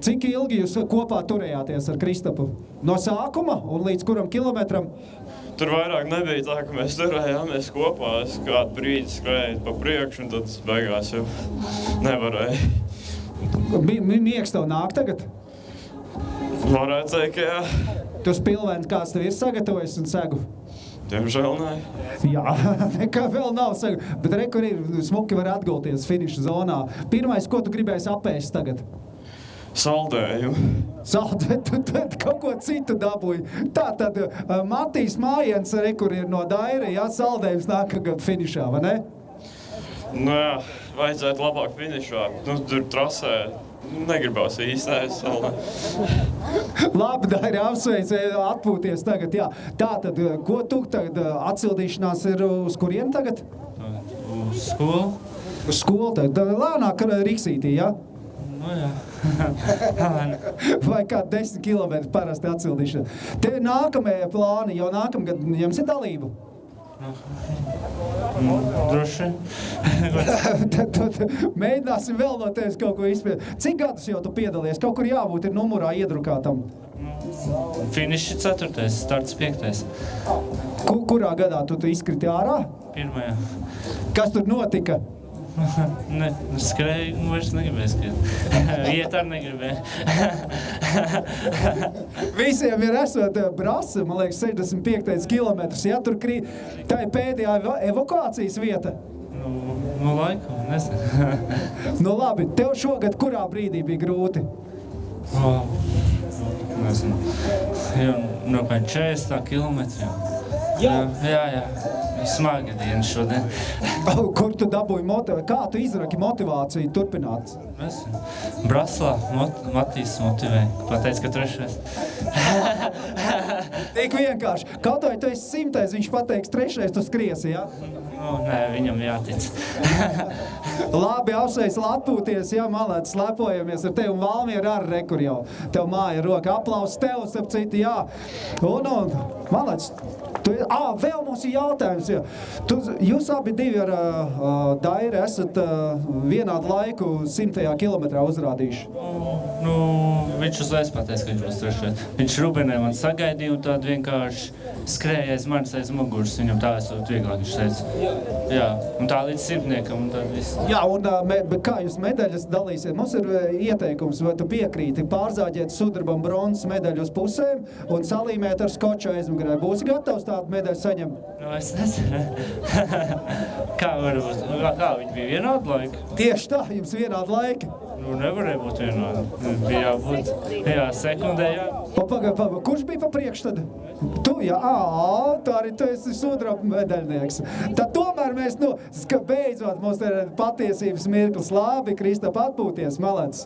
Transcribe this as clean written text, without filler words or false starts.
Cik ilgi jūs kopā turējāties ar Kristapu? No sākuma un līdz kuram kilometram? Tur vairāk nebija tā, ka mēs turējāmies kopā. Es kādu brīdi skrēju pa priekšu, un tad beigās jau nevarēju. Miegs tev nāk tagad? Varētu teikt, ka jā. Tu spilvens kāds tev ir sagatavojis un segu? Diemžēl nē. Jā, nekā vēl nav segu. Bet re, kur ir smuki var atgulties finiša zonā. Pirmais, ko tu gribēsi apēst tagad? Saldējumu. Saldēt, tad kaut ko citu dabūji. Tā tad Matīs Mājiens, re, kur ir no Daira, jā, saldējums nākamgad finišā, vai ne? Nu jā, vajadzētu labāk finišā. Nu, tur trasē negribās īsti saldēt. Labi, Daira, apsveic, atpūties tagad, jā. Tā tad, ko tu tagad atsildīšanās ir uz kurien tagad? Uz skolu. Uz skolu tagad, lēnāk riksītī, jā? Nu jā. Vai kā 10 kilometri parasti atsildīšana. Te nākamie plāni, jau nākamgad jums ir dalību? Droši. Tad mēģināsim vēl no tevis kaut ko izspiest. Cik gadus jau tu piedalies? Kaut kur jābūt ir numurā iedrukātam. Finiši 4. starts 5. Kurā gadā tu izkriti ārā? 1. Kas tur notika? Ne, skrēju, vairs negribēju skriet. Iet ar negribēju. Visiem ir esot brasa, man liekas, 65. kilometrs. Ja tur krīt, tā ir pēdējā evakuācijas vieta. Nu laikam, nezinu. Nu labi, tev šogad kurā brīdī bija grūti? Nezinu. No 40 kilometriem. Jā. Smagi diena šodien. Kur tu dabūji motivāciju? Kā tu izraki motivāciju turpināt? Braslā Matīs motivēja. Pateica, ka 3. Tik vienkārši. Kaut vai tu esi 100, viņš pateiks 3, tu skriesi, jā? Nē, viņam jātic. Labi, apsveic, atpūties, jā, malēts, lepojamies ar tevi un Valmiera ar rekur jau. Tev māja roka, aplauss tev, starp citu, jā. Un malēts, vēl mums ir jautājums, jā. Jūs abi divi ar Dairu esat vienādu laiku 100. kilometrā uzrādījuši. Nu, viņš uzreiz pateica, ka viņš būs 3. Viņš Rubenē man sagaidīja un tādu vienkārši skrēja aiz manis aiz muguras. Viņam tā esot vieglāk, viņš teica. Jā, un tā līdz 100 un tad viss. Jā, un kā jūs medaļas dalīsiet? Mums ir ieteikums, vai tu piekrīti pārzāģēt sudrabam bronzas medaļu uz pusēm un salīmēt ar skoču aizmugurē. Būsi gatavs tādu medaļu saņemt? Nu, es nezinu. Kā varbūt? Kā viņi bija vienādu laiku? Tieši tā, jums vienādu laiku. Nu, nevarēja būt vienādi. Bija jābūt, sekundē, jā. Pagaid, kurš bija pa priekš tad? Tu, jā, tā arī tu esi sudraba medaļnieks. Tad tomēr mēs, beidzot, mums ir patiesības mirklis. Labi, Kristap, atpūties, malēts.